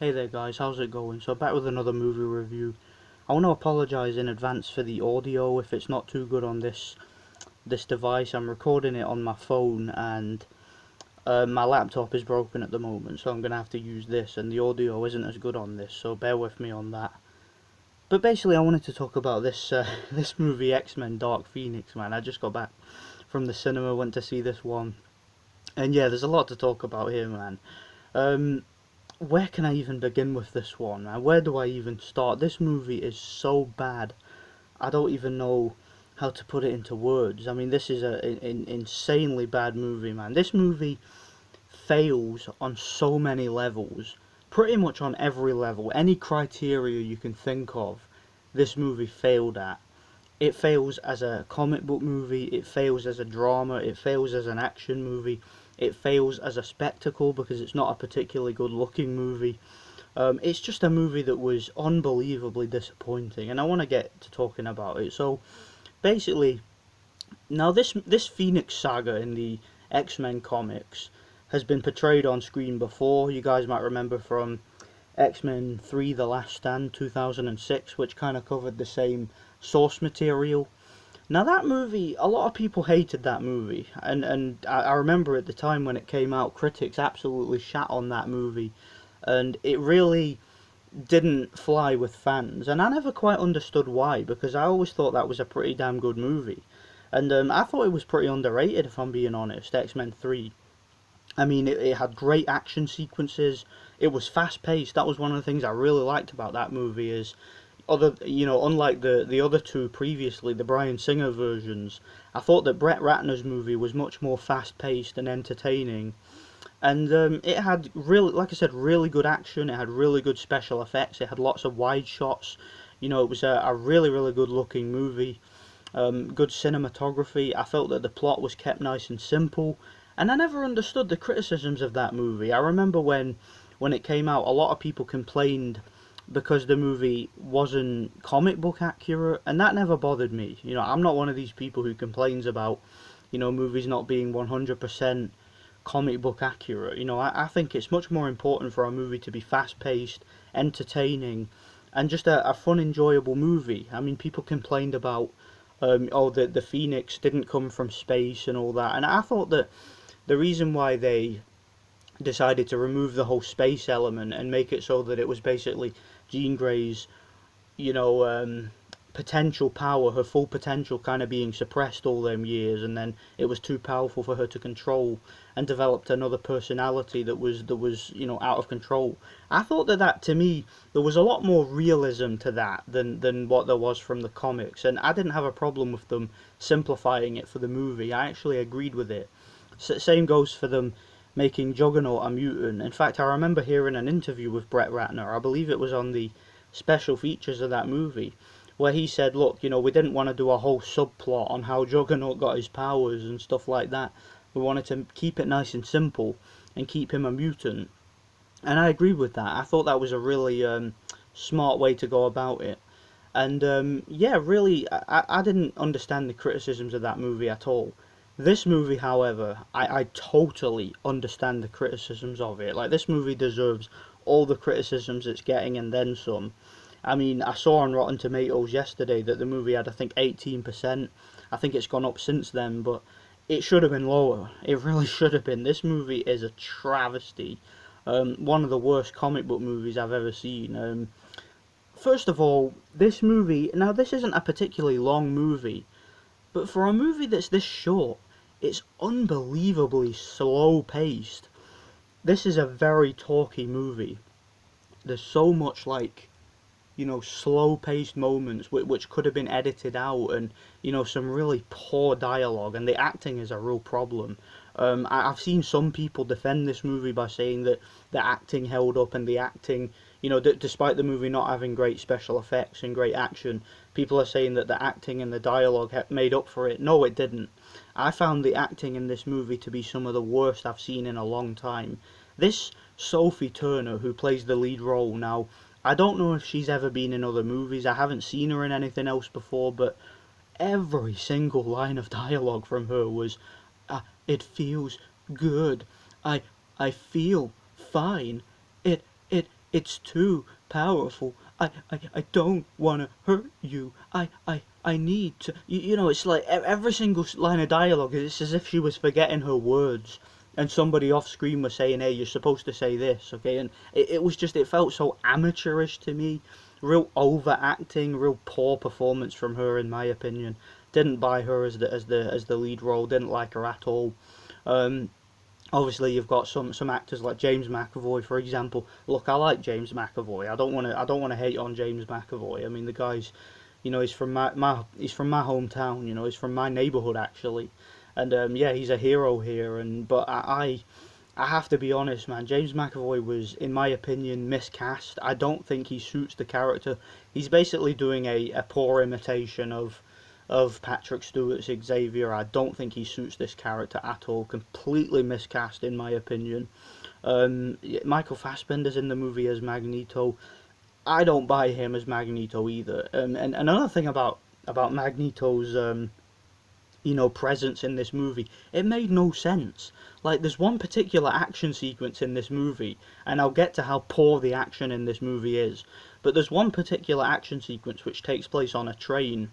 Hey there guys, how's it going? So back with another movie review. I want to apologise in advance for the audio if it's not too good on this device. I'm recording it on my phone and my laptop is broken at the moment, so I'm going to have to use this, and the audio isn't as good on this, so bear with me on that. But basically I wanted to talk about this this movie, X-Men Dark Phoenix, man. I just got back from the cinema, went to see this one, and yeah, there's a lot to talk about here, man. Where can I even begin with this one, man? Where do I even start? This movie is so bad. I don't even know how to put it into words. I mean, this is an insanely bad movie, man. This movie fails on so many levels. Pretty much on every level. Any criteria you can think of, this movie failed at. It fails as a comic book movie, it fails as a drama, it fails as an action movie, it fails as a spectacle because it's not a particularly good looking movie. It's just a movie that was unbelievably disappointing, and I want to get to talking about it. So basically, now this Phoenix Saga in the X-Men comics has been portrayed on screen before. You guys might remember from X-Men 3 The Last Stand 2006, which kind of covered the same source material. Now that movie, a lot of people hated that movie, and I remember at the time when it came out, critics absolutely shat on that movie, and it really didn't fly with fans, and I never quite understood why, because I always thought that was a pretty damn good movie, and I thought it was pretty underrated, if I'm being honest, X-Men 3. I mean, it had great action sequences, it was fast-paced. That was one of the things I really liked about that movie, is unlike the other two previously, the Bryan Singer versions, I thought that Brett Ratner's movie was much more fast-paced and entertaining, and it had really, like I said, really good action. It had really good special effects. It had lots of wide shots. It was a really, really good-looking movie. Good cinematography. I felt that the plot was kept nice and simple, and I never understood the criticisms of that movie. I remember when it came out, a lot of people complained because the movie wasn't comic book accurate, and that never bothered me. I'm not one of these people who complains about, movies not being 100% comic book accurate. I think it's much more important for a movie to be fast-paced, entertaining, and just a fun, enjoyable movie. I mean, people complained about, the Phoenix didn't come from space and all that, and I thought that the reason why they decided to remove the whole space element and make it so that it was basically Jean Grey's, potential power, her full potential kind of being suppressed all them years, and then it was too powerful for her to control, and developed another personality that was out of control. I thought that to me, there was a lot more realism to that than what there was from the comics, and I didn't have a problem with them simplifying it for the movie. I actually agreed with it. Same goes for them making Juggernaut a mutant. In fact, I remember hearing an interview with Brett Ratner, I believe it was on the special features of that movie, where he said, look, we didn't want to do a whole subplot on how Juggernaut got his powers and stuff like that. We wanted to keep it nice and simple and keep him a mutant. And I agreed with that. I thought that was a really smart way to go about it. And yeah, really, I didn't understand the criticisms of that movie at all. This movie, however, I totally understand the criticisms of it. Like, this movie deserves all the criticisms it's getting and then some. I mean, I saw on Rotten Tomatoes yesterday that the movie had, I think, 18%. I think it's gone up since then, but it should have been lower. It really should have been. This movie is a travesty. One of the worst comic book movies I've ever seen. First of all, this movie, now this isn't a particularly long movie, but for a movie that's this short, it's unbelievably slow-paced. This is a very talky movie. There's so much, slow-paced moments which could have been edited out, and, some really poor dialogue, and the acting is a real problem. I've seen some people defend this movie by saying that the acting held up, and the acting, despite the movie not having great special effects and great action, people are saying that the acting and the dialogue made up for it. No, it didn't. I found the acting in this movie to be some of the worst I've seen in a long time. This Sophie Turner, who plays the lead role now, I don't know if she's ever been in other movies. I haven't seen her in anything else before, but every single line of dialogue from her was, it feels good. I feel fine. It It's too powerful. I don't want to hurt you. I need to. You know, it's like every single line of dialogue, it's as if she was forgetting her words. And somebody off screen was saying, hey, you're supposed to say this, okay? And it was just, it felt so amateurish to me. Real overacting, real poor performance from her, in my opinion. Didn't buy her as the lead role, didn't like her at all. Um, Obviously you've got some actors like James McAvoy, for example. Look, I like James McAvoy. I don't want to hate on James McAvoy. I mean, the guy's, you know, he's from he's from my hometown. You know, he's from my neighborhood actually, and yeah, he's a hero here. And but I have to be honest, man. James McAvoy was, in my opinion, miscast. I don't think he suits the character. He's basically doing a poor imitation of Patrick Stewart's Xavier. I don't think he suits this character at all. Completely miscast, in my opinion. Michael Fassbender's in the movie as Magneto. I don't buy him as Magneto either. And another thing about Magneto's presence in this movie, it made no sense. Like, there's one particular action sequence in this movie, and I'll get to how poor the action in this movie is, but there's one particular action sequence which takes place on a train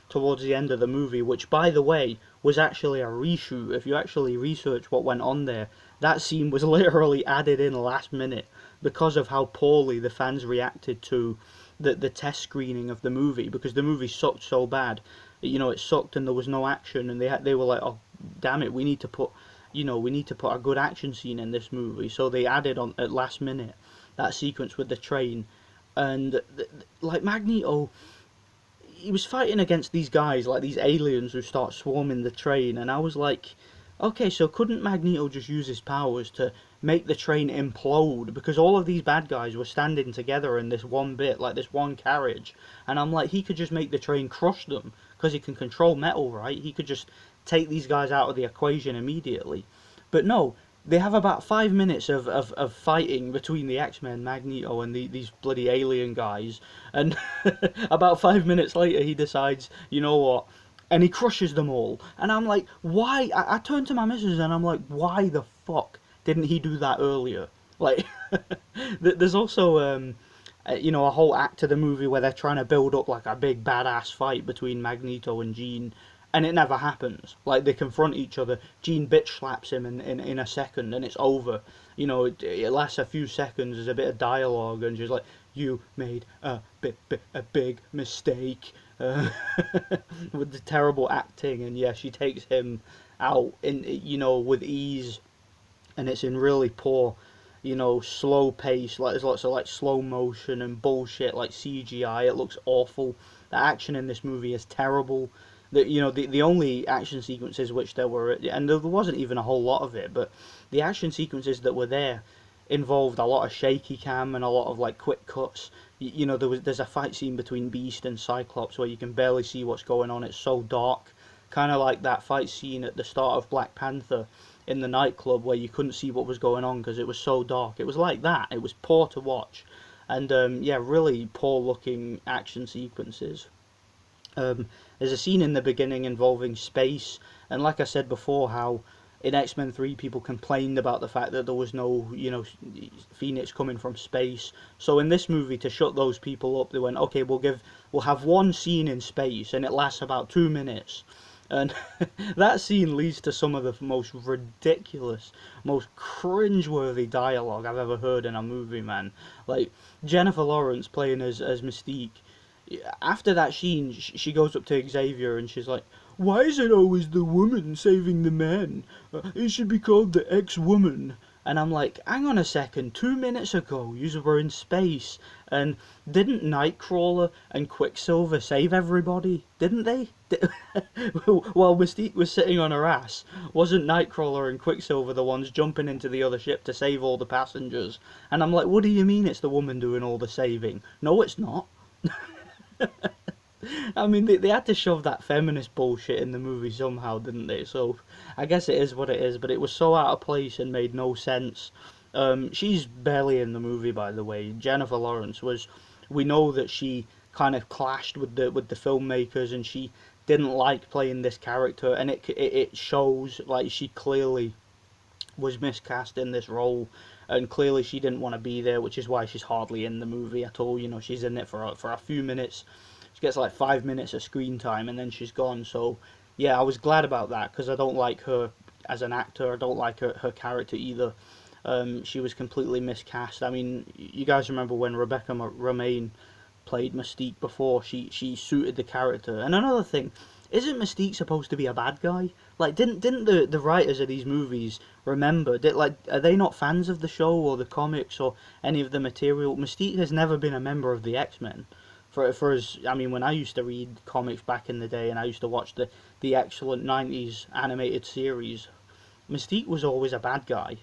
towards the end of the movie, which, by the way, was actually a reshoot. If you actually research what went on there, that scene was literally added in last minute because of how poorly the fans reacted to the test screening of the movie, because the movie sucked so bad. You know, it sucked and there was no action, and they were like, oh damn it, we need to put a good action scene in this movie. So they added on at last minute that sequence with the train. And like, Magneto, he was fighting against these guys, like these aliens who start swarming the train, and I was like, okay, so couldn't Magneto just use his powers to make the train implode? Because all of these bad guys were standing together in this one bit, like this one carriage, and I'm like, he could just make the train crush them, because he can control metal, right? He could just take these guys out of the equation immediately. But no, they have about 5 minutes of fighting between the X-Men, Magneto, and these bloody alien guys, and about 5 minutes later he decides, you know what, and he crushes them all. And I'm like, why? I turned to my missus and I'm like, why the fuck didn't he do that earlier? Like, there's also a whole act of the movie where they're trying to build up like a big badass fight between Magneto and Jean, and it never happens. Like, they confront each other, Jean bitch slaps him in a second, and it's over. You know, it lasts a few seconds, there's a bit of dialogue, and she's like, you made a big mistake, with the terrible acting, and yeah, she takes him out with ease, and it's in really poor, slow pace. Like, there's lots of like slow motion and bullshit, like CGI. It looks awful. The action in this movie is terrible. The only action sequences which there were, and there wasn't even a whole lot of it, but the action sequences that were there involved a lot of shaky cam and a lot of like quick cuts. There's a fight scene between Beast and Cyclops where you can barely see what's going on. It's so dark, kind of like that fight scene at the start of Black Panther in the nightclub where you couldn't see what was going on because it was so dark. It was like that. It was poor to watch, and really poor looking action sequences. There's a scene in the beginning involving space, and like I said before, how in X-Men 3 people complained about the fact that there was no, Phoenix coming from space. So in this movie, to shut those people up, they went, okay, we'll have one scene in space, and it lasts about 2 minutes. And that scene leads to some of the most ridiculous, most cringeworthy dialogue I've ever heard in a movie, man. Like, Jennifer Lawrence playing as Mystique. After that scene, she goes up to Xavier and she's like, why is it always the woman saving the men? It should be called the X-Woman. And I'm like, hang on a second, 2 minutes ago you were in space, and didn't Nightcrawler and Quicksilver save everybody? Didn't they? While Mystique was sitting on her ass, wasn't Nightcrawler and Quicksilver the ones jumping into the other ship to save all the passengers? And I'm like, what do you mean it's the woman doing all the saving? No, it's not. I mean, they had to shove that feminist bullshit in the movie somehow, didn't they? So, I guess it is what it is, but it was so out of place and made no sense. She's barely in the movie, by the way. Jennifer Lawrence was... We know that she kind of clashed with the filmmakers, and she didn't like playing this character, and it shows. Like, she clearly was miscast in this role. and clearly she didn't want to be there, which is why she's hardly in the movie at all. You know, she's in it for a few minutes. She gets like 5 minutes of screen time, and then she's gone. So yeah, I was glad about that, because I don't like her as an actor. I don't like her character either. She was completely miscast. I mean, you guys remember when Rebecca Romaine played Mystique before? She suited the character. And another thing, isn't Mystique supposed to be a bad guy? Like, didn't the writers of these movies remember? Are they not fans of the show or the comics or any of the material? Mystique has never been a member of the X-Men. For us, I mean, when I used to read comics back in the day, and I used to watch the excellent '90s animated series, Mystique was always a bad guy.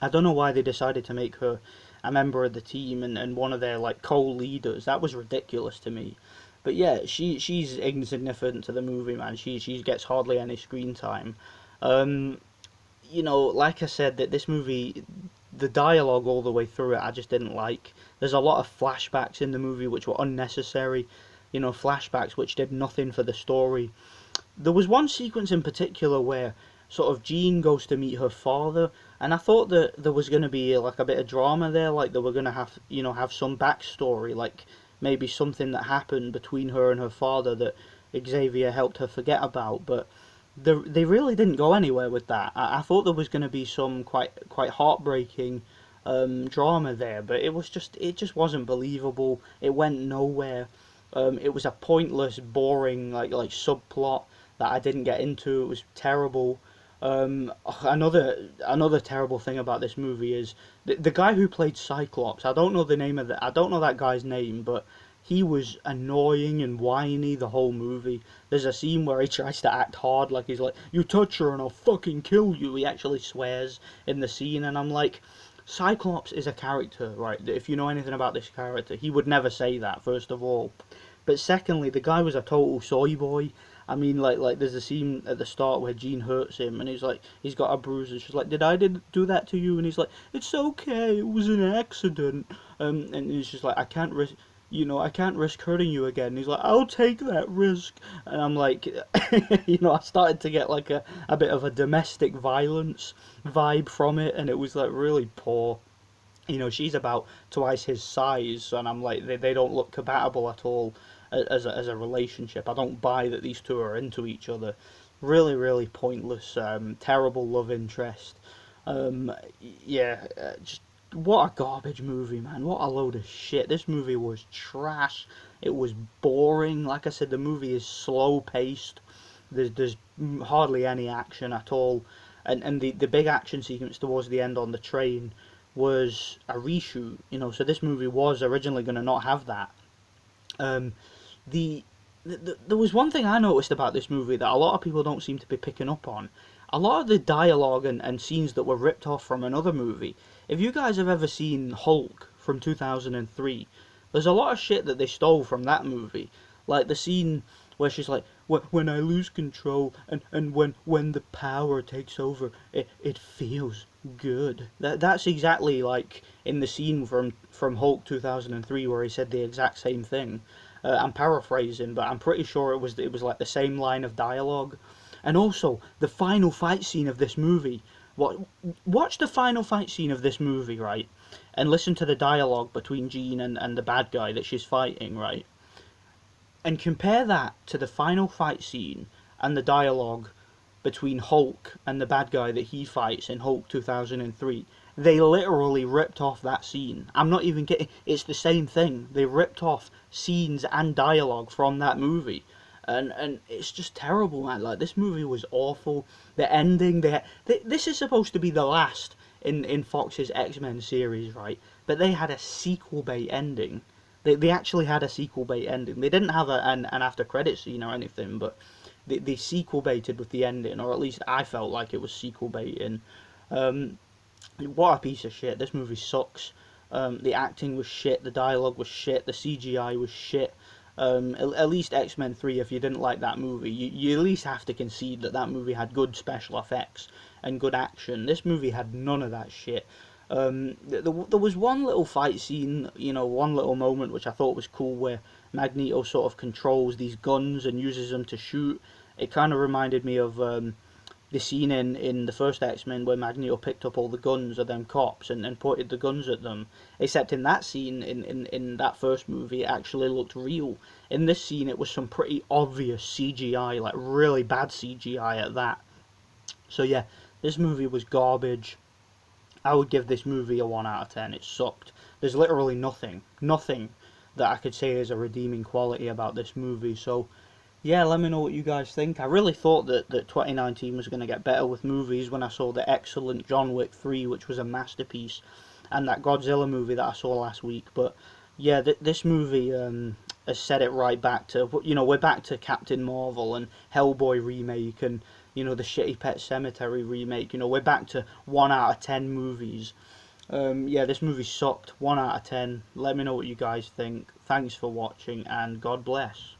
I don't know why they decided to make her a member of the team and one of their like co-leaders. That was ridiculous to me. But yeah, she's insignificant to the movie, man. She gets hardly any screen time. Um, you know, like I said, that this movie, the dialogue all the way through it, I just didn't like. There's a lot of flashbacks in the movie which were unnecessary. You know, flashbacks which did nothing for the story. There was one sequence in particular where sort of Jean goes to meet her father, and I thought that there was going to be like a bit of drama there, like they were going to have, you know, have some backstory, like maybe something that happened between her and her father that Xavier helped her forget about. But they really didn't go anywhere with that. I thought there was going to be some quite heartbreaking drama there, but it just wasn't believable. It went nowhere. It was a pointless, boring like subplot that I didn't get into. It was terrible. Another terrible thing about this movie is the guy who played Cyclops. I don't know that guy's name, but he was annoying and whiny the whole movie. There's a scene where he tries to act hard, like he's like, "You touch her and I'll fucking kill you." He actually swears in the scene, and I'm like, Cyclops is a character, right? If you know anything about this character, he would never say that, first of all. But secondly, the guy was a total soy boy. I mean, like there's a scene at the start where Jean hurts him, and he's got a bruise, and she's like, didn't do that to you?" And he's like, "It's okay, it was an accident." And he's just like, I can't risk hurting you again." And he's like, "I'll take that risk." And I'm like, I started to get like a bit of a domestic violence vibe from it, and it was like really poor. She's about twice his size, and I'm like, they don't look compatible at all as a relationship. I don't buy that these two are into each other. Really, really pointless, terrible love interest. Yeah, just what a garbage movie, man. What a load of shit. This movie was trash. It was boring. Like I said, the movie is slow paced. There's hardly any action at all. And the big action sequence towards the end on the train was a reshoot, so this movie was originally going to not have that. Um, there was one thing I noticed about this movie that a lot of people don't seem to be picking up on. A lot of the dialogue and scenes that were ripped off from another movie. If you guys have ever seen Hulk from 2003, there's a lot of shit that they stole from that movie. Like the scene where she's like, when I lose control and when the power takes over, it feels good. That's exactly like in the scene from Hulk 2003 where he said the exact same thing. I'm paraphrasing, but I'm pretty sure it was like the same line of dialogue. And also the final fight scene of this movie. Watch the final fight scene of this movie, right? And listen to the dialogue between Jean and the bad guy that she's fighting, right? And compare that to the final fight scene and the dialogue between Hulk and the bad guy that he fights in Hulk 2003. They literally ripped off that scene. I'm not even kidding. It's the same thing. They ripped off scenes and dialogue from that movie. And it's just terrible, man. Like, this movie was awful. The ending, this is supposed to be the last in Fox's X-Men series, right? But they had a sequel bait ending. They actually had a sequel bait ending. They didn't have an after credit scene or anything, but they sequel baited with the ending, or at least I felt like it was sequel baiting. What a piece of shit. This movie sucks. The acting was shit, the dialogue was shit, the CGI was shit. At least X-Men 3, if you didn't like that movie, you at least have to concede that movie had good special effects and good action. This movie had none of that shit. There was one little fight scene, one little moment which I thought was cool, where Magneto sort of controls these guns and uses them to shoot. It kind of reminded me of, the scene in the first X-Men where Magneto picked up all the guns of them cops and pointed the guns at them. Except in that scene, in that first movie, it actually looked real. In this scene, it was some pretty obvious CGI, like really bad CGI at that. So yeah, this movie was garbage. I would give this movie a 1 out of 10. It sucked. There's literally nothing that I could say is a redeeming quality about this movie. So yeah, let me know what you guys think. I really thought that 2019 was going to get better with movies when I saw the excellent John Wick 3, which was a masterpiece, and that Godzilla movie that I saw last week. But yeah, this movie has set it right back to, we're back to Captain Marvel and Hellboy remake and, the shitty Pet Sematary remake. We're back to 1 out of 10 movies. Yeah, this movie sucked. 1 out of 10. Let me know what you guys think. Thanks for watching, and God bless.